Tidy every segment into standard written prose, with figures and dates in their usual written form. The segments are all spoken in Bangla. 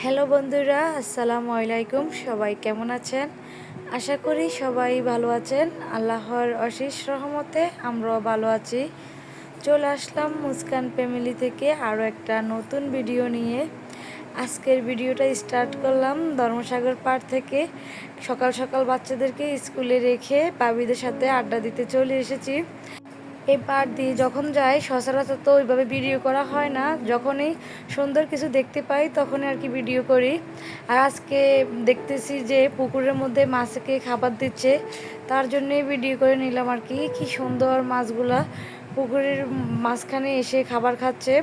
হ্যালো বন্ধুরা, আসসালামু আলাইকুম। সবাই কেমন আছেন? আশা করি সবাই ভালো আছেন। আল্লাহর অশেষ রহমতে আমরাও ভালো আছি। চলে আসলাম মুস্কান ফ্যামিলি থেকে আরও একটা নতুন ভিডিও নিয়ে। আজকের ভিডিওটা স্টার্ট করলাম ধর্মসাগর পাড় থেকে। সকাল সকাল বাচ্চাদেরকে স্কুলে রেখে ভাবিদের সাথে আড্ডা দিতে চলে এসেছি। এই পাড় দিয়ে যখন যাই সচরাচর তো ওইভাবে ভিডিও করা হয় না, যখনই সুন্দর কিছু দেখতে পাই তখনই আর কি ভিডিও করি। আর আজকে দেখতেছি যে পুকুরের মধ্যে মাছকে খাবার দিচ্ছে, তার জন্যই ভিডিও করে নিলাম আর কি। কি সুন্দর মাছগুলা পুকুরের মাঝখানে এসে খাবার খাচ্ছে।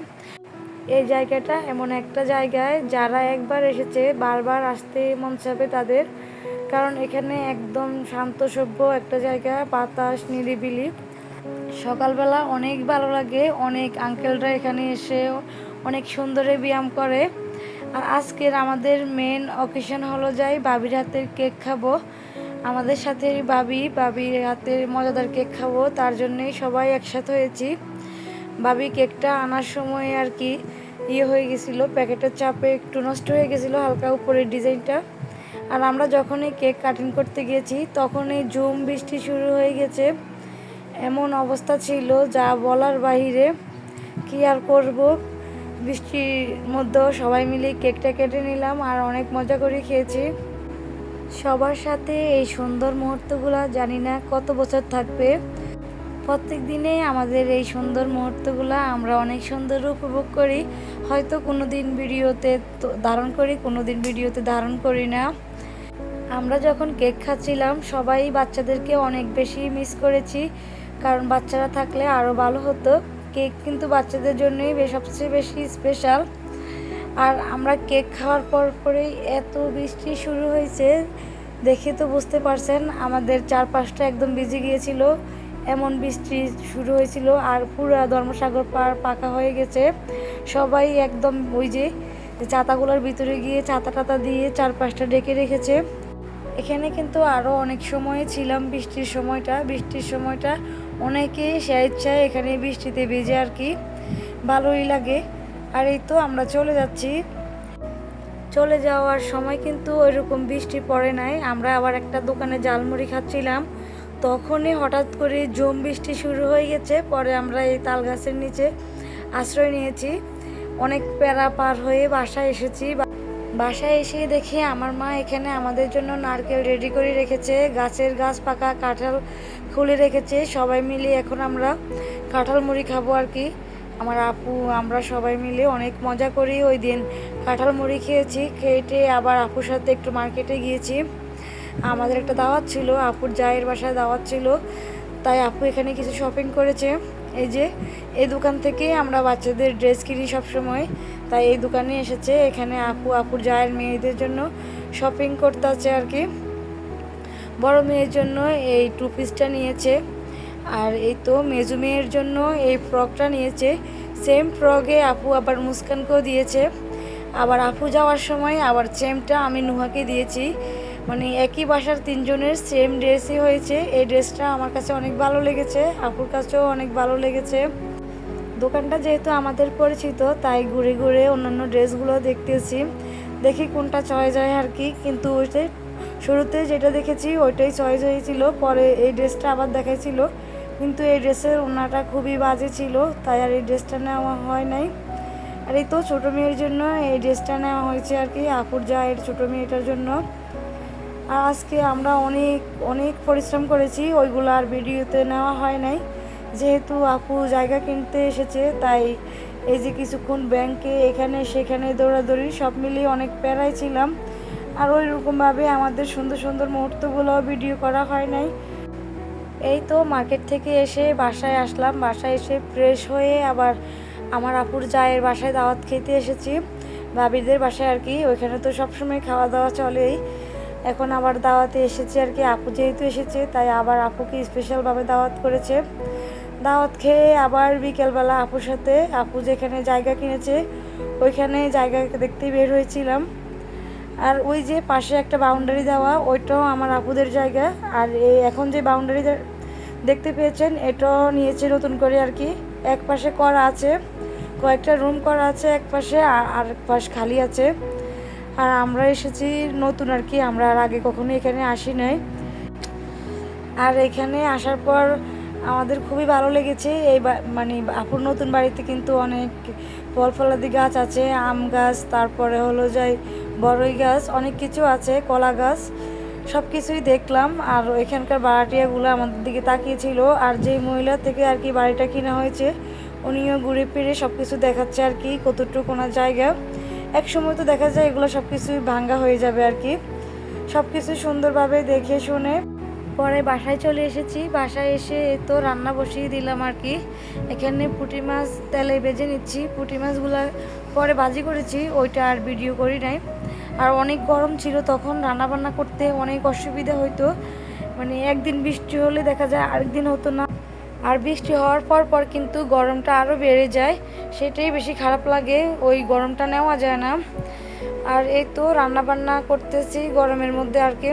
এই জায়গাটা এমন একটা জায়গায় যারা একবার এসেছে বারবার আসতে মন চাবে তাদের, কারণ এখানে একদম শান্ত সভ্য একটা জায়গা, বাতাস নিরিবিলি। সকালবেলা অনেক ভালো লাগে, অনেক আঙ্কেলরা এখানে এসে অনেক সুন্দরে ব্যায়াম করে। আর আজকের আমাদের মেন অকেশন হলো যাই বাবির হাতের কেক খাবো। আমাদের সাথে বাবির হাতের মজাদার কেক খাবো, তার জন্যই সবাই একসাথে হয়েছি। বাবি কেকটা আনার সময় আর কি হয়ে গেছিলো, প্যাকেটের চাপে একটু নষ্ট হয়ে গেছিলো হালকা উপরের ডিজাইনটা। আর আমরা যখনই কেক কাটিং করতে গেছি তখনই ঝুম বৃষ্টি শুরু হয়ে গেছে। এমন অবস্থা ছিল যা বলার বাহিরে। কি আর করব, বৃষ্টির মধ্যেও সবাই মিলে কেকটা কেটে নিলাম আর অনেক মজা করে খেয়েছি। সবার সাথে এই সুন্দর মুহূর্তগুলো জানি না কত বছর থাকবে। প্রত্যেক দিনে আমাদের এই সুন্দর মুহূর্তগুলো আমরা অনেক সুন্দর উপভোগ করি। হয়তো কোনো দিন ভিডিওতে ধারণ করি, কোনো দিন ভিডিওতে ধারণ করি না। আমরা যখন কেক খাচ্ছিলাম সবাই বাচ্চাদেরকে অনেক বেশি মিস করেছি, কারণ বাচ্চারা থাকলে আরও ভালো হতো। কেক কিন্তু বাচ্চাদের জন্যই সবচেয়ে বেশি স্পেশাল। আর আমরা কেক খাওয়ার পরেই এত বৃষ্টি শুরু হয়েছে, দেখে তো বুঝতে পারছেন আমাদের চারপাশটা একদম ভিজে গিয়েছিল। এমন বৃষ্টি শুরু হয়েছিল আর পুরো ধর্মসাগর পাড় পাকা হয়ে গেছে। সবাই একদম ওই যে ছাতাগুলোর ভিতরে গিয়ে ছাতা টাতা দিয়ে চারপাশটা ঢেকে রেখেছে। এখানে কিন্তু আরও অনেক সময় ছিলাম। বৃষ্টির সময়টা অনেকে স্বেচ্ছায় এখানে বৃষ্টিতে ভিজে আর কি, ভালোই লাগে। আর এই তো আমরা চলে যাচ্ছি। চলে যাওয়ার সময় কিন্তু ওইরকম বৃষ্টি পড়ে নাই। আমরা আবার একটা দোকানে ঝালমুড়ি খাচ্ছিলাম, তখনই হঠাৎ করে ঝুম বৃষ্টি শুরু হয়ে গেছে। পরে আমরা এই তাল গাছের নিচে আশ্রয় নিয়েছি। অনেক প্যারা পার হয়ে বাসায় এসেছি। বাসায় এসে দেখি আমার মা এখানে আমাদের জন্য নারকেল রেডি করে রেখেছে, গাছ পাকা কাঁঠাল খুলে রেখেছে। সবাই মিলে এখন আমরা কাঁঠাল মুড়ি খাবো আর কি। আমার আপু আমরা সবাই মিলে অনেক মজা করি ওই দিন কাঁঠাল মুড়ি খেয়েছি। খেয়ে আবার আপুর সাথে একটু মার্কেটে গিয়েছি। আমাদের একটা দাওয়াত ছিল, আপুর জায়ের বাসায় দাওয়াত ছিল, তাই আপু এখানে কিছু শপিং করেছে। এই যে এই দোকান থেকে আমরা বাচ্চাদের ড্রেস কিনি সবসময়, তাই এই দোকানে এসেছে। এখানে আপুর জায়ের মেয়েদের জন্য শপিং করতে আছে আর কি। বড় মেয়ের জন্য এই টু পিসটা নিয়েছে, আর এই তো মেজু মেয়ের জন্য এই ফ্রকটা নিয়েছে। সেম ফ্রকে আপু আবার মুস্কানকেও দিয়েছে। আবার আপু যাওয়ার সময় আবার সেমটা আমি নুহাকে দিয়েছি। মানে একই বাসার তিনজনের সেম ড্রেসই হয়েছে। এই ড্রেসটা আমার কাছে অনেক ভালো লেগেছে, আপুর কাছেও অনেক ভালো লেগেছে। দোকানটা যেহেতু আমাদের পরিচিত, তাই ঘুরে ঘুরে অন্যান্য ড্রেসগুলো দেখতেছি, দেখি কোনটা চয়েস হয় আর কি। কিন্তু ওইটাই শুরুতে যেটা দেখেছি ওইটাই চয়েস হয়েছিল, পরে এই ড্রেসটা আবার দেখাইছিল, কিন্তু এই ড্রেসের ওড়নাটা খুবই বাজে ছিল, তাই আর এই ড্রেসটা নেওয়া হয় নাই। আর এই তো ছোটো মেয়ের জন্য এই ড্রেসটা নেওয়া হয়েছে আর কি, আপুর জায়ের ছোটো মেয়েটার জন্য। আর আজকে আমরা অনেক অনেক পরিশ্রম করেছি, ওইগুলো আর ভিডিওতে নেওয়া হয় নাই। যেহেতু আপু জায়গা কিনতে এসেছে, তাই এই যে কিছুক্ষণ ব্যাংকে এখানে সেখানে দৌড়াদৌড়ি সব মিলিয়ে অনেক প্যারায় ছিলাম। আর ওই রকমভাবে আমাদের সুন্দর সুন্দর মুহূর্তগুলো ভিডিও করা হয় নাই। এই তো মার্কেট থেকে এসে বাসায় আসলাম। বাসায় এসে ফ্রেশ হয়ে আবার আমার আপুর জায়ের বাসায় দাওয়াত খেতে এসেছি, ভাবিদের বাসায় আর কি। ওইখানে তো সবসময় খাওয়া দাওয়া চলেই, এখন আবার দাওয়াতে এসেছি আর কি। আপু যেহেতু এসেছে তাই আবার আপুকে স্পেশালভাবে দাওয়াত করেছে। দাওয়াত খেয়ে আবার বিকেলবেলা আপুর সাথে, আপু যেখানে জায়গা কিনেছে ওইখানে জায়গা দেখতে বের হয়েছিলাম। আর ওই যে পাশে একটা বাউন্ডারি দেওয়া, ওইটাও আমার আপুদের জায়গা। আর এই এখন যে বাউন্ডারি দেখতে পেয়েছেন এটাও নিয়েছে নতুন করে আর কি। এক পাশে করা আছে, কয়েকটা রুম করা আছে এক পাশে, আর এক পাশ খালি আছে। আর আমরা এসেছি নতুন আর কি, আমরা আর আগে কখনো এখানে আসি নাই। আর এখানে আসার পর আমাদের খুবই ভালো লেগেছে। এই মানে আপুর নতুন বাড়িতে কিন্তু অনেক ফল ফলাদি গাছ আছে, আম গাছ, তারপরে হলো যাই বড়ই গাছ, অনেক কিছু আছে, কলা গাছ, সব কিছুই দেখলাম। আর এখানকার ভাড়াটিয়াগুলো আমাদের দিকে তাকিয়েছিল। আর যেই মহিলা থেকে আর কি বাড়িটা কিনা হয়েছে উনিও ঘুরে ফিরে সব কিছু দেখাচ্ছে আর কি, কতটুকু কোনো জায়গা। এক সময় তো দেখা যায় এগুলো সব কিছুই ভাঙ্গা হয়ে যাবে আর কি। সব কিছু সুন্দরভাবে দেখে শুনে পরে বাসায় চলে এসেছি। বাসায় এসে তো রান্না বসিয়ে দিলাম আর কি। এখানে পুঁটি মাছ তেলে ভেজে নিচ্ছি। পুঁটি মাছগুলো পরে ভাজি করেছি, ওইটা আর ভিডিও করি নাই। আর অনেক গরম ছিল তখন, রান্না বান্না করতে অনেক অসুবিধা হইতো। মানে একদিন বৃষ্টি হলে দেখা যায় আরেকদিন হতো না। আর বৃষ্টি হওয়ার পর কিন্তু গরমটা আরও বেড়ে যায়, সেটাই বেশি খারাপ লাগে, ওই গরমটা নেওয়া যায় না। আর এই তো রান্না বান্না করতেছি গরমের মধ্যে আর কি।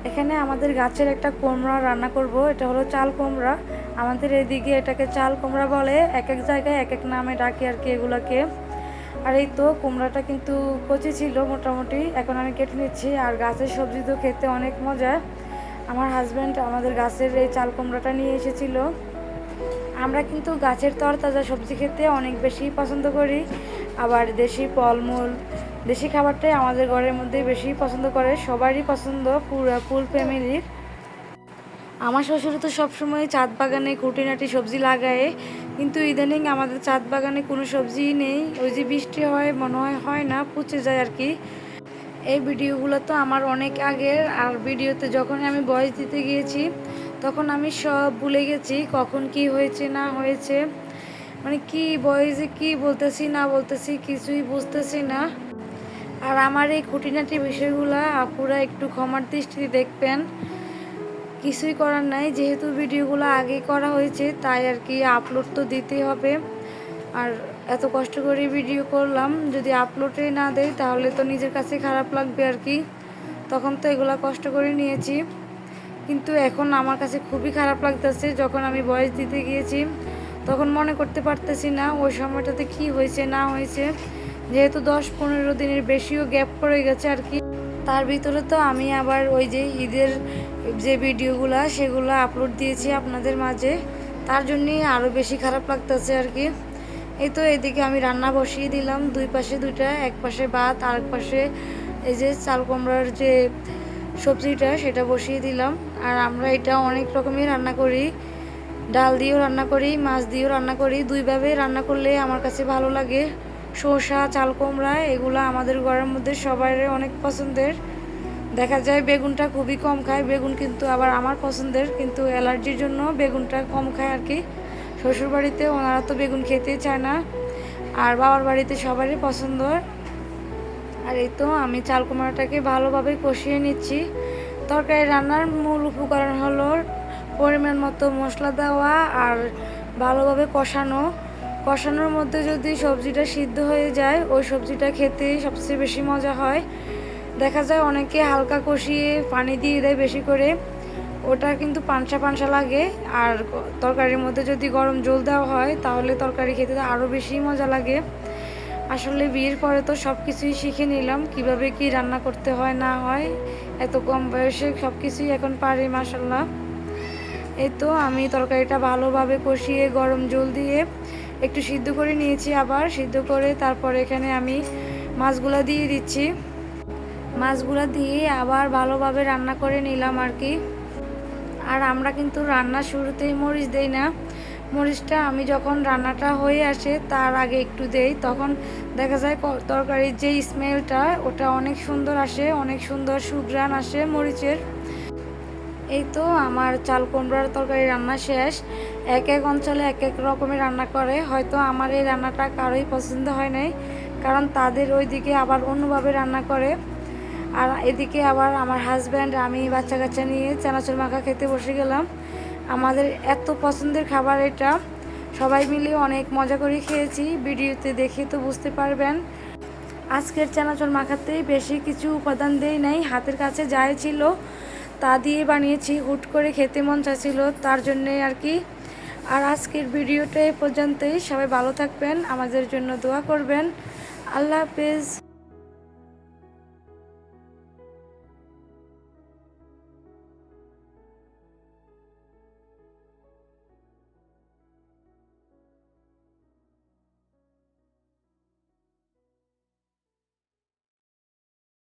এখানে আমাদের গাছের একটা কুমড়া রান্না করব, এটা হলো চাল কুমড়া। আমাদের এদিকে এটাকে চাল কুমড়া বলে, এক এক জায়গায় এক এক নামে ডাকে আর কি এগুলোকে। আর এই তো কুমড়াটা কিন্তু কচি ছিল মোটামুটি, এখন আমি কেটে নিচ্ছি। আর গাছের সবজি তো খেতে অনেক মজা। আমার হাজব্যান্ড আমাদের গাছের এই চাল কুমড়াটা নিয়ে এসেছিল। আমরা কিন্তু গাছের তরতাজা সবজি খেতে অনেক বেশি পছন্দ করি। আবার দেশি ফলমূল, দেশি খাবারটাই আমাদের ঘরের মধ্যে বেশি পছন্দ করে, সবারই পছন্দ, পুরো ফুল ফ্যামিলির। আমার শ্বশুর তো সবসময় ছাদ বাগানে খুঁটিনাটি সবজি লাগায়, কিন্তু ইদানিং আমাদের ছাদ বাগানে কোনো সবজিই নেই। ওই যে বৃষ্টি হয় মনে হয় না, পচে যায় আর কি। এই ভিডিওগুলো তো আমার অনেক আগের। আর ভিডিওতে যখন আমি ভয়েস দিতে গিয়েছি তখন আমি সব ভুলে গেছি, কখন কি হয়েছে না হয়েছে, মানে কি ভয়েসে কি বলতেছি না বলতেছি কিছুই বুঝতেছি না। আর আমার এই খুঁটিনাটি বিষয়গুলো আপুরা একটু ক্ষমার দৃষ্টিতে দেখবেন, কিছুই করার নাই, যেহেতু ভিডিওগুলো আগে করা হয়েছে তাই আর কি আপলোড তো দিতেই হবে। আর এত কষ্ট করে ভিডিও করলাম, যদি আপলোডে না দেয় তাহলে তো নিজের কাছে খারাপ লাগবে আর কি। তখন তো এগুলা কষ্ট করে নিয়েছি, কিন্তু এখন আমার কাছে খুবই খারাপ লাগতেছে। যখন আমি ভয়েস দিতে গিয়েছি তখন মনে করতে পারতেছি না ওই সময়টাতে কি হয়েছে না হয়েছে, যেহেতু 10-15 দিনের বেশিও গ্যাপ পড়ে গেছে আর কি। তার ভিতরে তো আমি আবার ওই যে ঈদের যে ভিডিওগুলো সেগুলো আপলোড দিয়েছি আপনাদের মাঝে, তার জন্যই আরও বেশি খারাপ লাগতেছে আর কি। এই তো এদিকে আমি রান্না বসিয়ে দিলাম, দুই পাশে দুইটা, এক পাশে ভাত আর এক পাশে এই যে চাল কুমড়ার যে সবজিটা সেটা বসিয়ে দিলাম। আর আমরা এটা অনেক রকমই রান্না করি, ডাল দিয়েও রান্না করি, মাছ দিয়েও রান্না করি, দুইভাবে রান্না করলে আমার কাছে ভালো লাগে। শসা, চাল কুমড়া এগুলো আমাদের ঘরের মধ্যে সবার অনেক পছন্দের। দেখা যায় বেগুনটা খুবই কম খায়, বেগুন কিন্তু আবার আমার পছন্দের, কিন্তু অ্যালার্জির জন্য বেগুনটা কম খায় আর কি। শ্বশুরবাড়িতে ওনারা তো বেগুন খেতেই চায় না, আর বাবার বাড়িতে সবারই পছন্দ। আর এই তো আমি চাল কুমড়াটাকে ভালোভাবে কষিয়ে নিচ্ছি। তরকারি রান্নার মূল উপকরণ হলো পরিমাণ মতো মশলা দেওয়া আর ভালোভাবে কষানো। কষানোর মধ্যে যদি সবজিটা সিদ্ধ হয়ে যায় ওই সবজিটা খেতে সবচেয়ে বেশি মজা হয়। দেখা যায় অনেকে হালকা কষিয়ে পানি দিয়ে দেয় বেশি করে, ওটা কিন্তু পানসা পানসা লাগে। আর তরকারির মধ্যে যদি গরম জল দেওয়া হয় তাহলে তরকারি খেতে আরও বেশি মজা লাগে। আসলে বিয়ের পরে তো সব কিছুই শিখে নিলাম, কিভাবে কি রান্না করতে হয় না হয়, এত কম বয়সে সব কিছুই এখন পারি মাশাল্লাহ। এই তো আমি তরকারিটা ভালোভাবে কষিয়ে গরম জল দিয়ে একটু সিদ্ধ করে নিয়েছি, আবার সিদ্ধ করে তারপর এখানে আমি মাছগুলা দিয়ে দিচ্ছি। মাছগুলা দিয়ে আবার ভালোভাবে রান্না করে নিলাম আর কি। আর আমরা কিন্তু রান্না শুরুতেই মরিচ দেই না, মরিচটা আমি যখন রান্নাটা হয়ে আসে তার আগে একটু দেই, তখন দেখা যায় তরকারির যে স্মেলটা ওটা অনেক সুন্দর আসে, অনেক সুন্দর সুঘ্রাণ আসে মরিচের। এই তো আমার চাল কুমড়ার তরকারি রান্না শেষ। এক এক অঞ্চলে এক এক রকমের রান্না করে, হয়তো আমার এই রান্নাটা কারোই পছন্দ হয় নাই, কারণ তাদের ওইদিকে আবার অন্যভাবে রান্না করে। আর এদিকে আবার আমার হাজব্যান্ড আমি বাচ্চা কাচ্চা নিয়ে চানাচুর মাখা খেতে বসে গেলাম। আমাদের এত পছন্দের খাবার এটা, সবাই মিলে অনেক মজা করে খেয়েছি, ভিডিওতে দেখে তো বুঝতে পারবেন। আজকের চানাচুর মাখাতেই বেশি কিছু উপাদান দেই নাই, হাতের কাছে যাই ছিল তা দিয়ে বানিয়েছি, হুট করে খেতে মন চাচ্ছিল তার জন্যে আর কি। আর আজকের ভিডিওটা এই পর্যন্তই, সবাই ভালো থাকবেন, আমাদের জন্য দোয়া করবেন। আল্লাহ হাফেজ।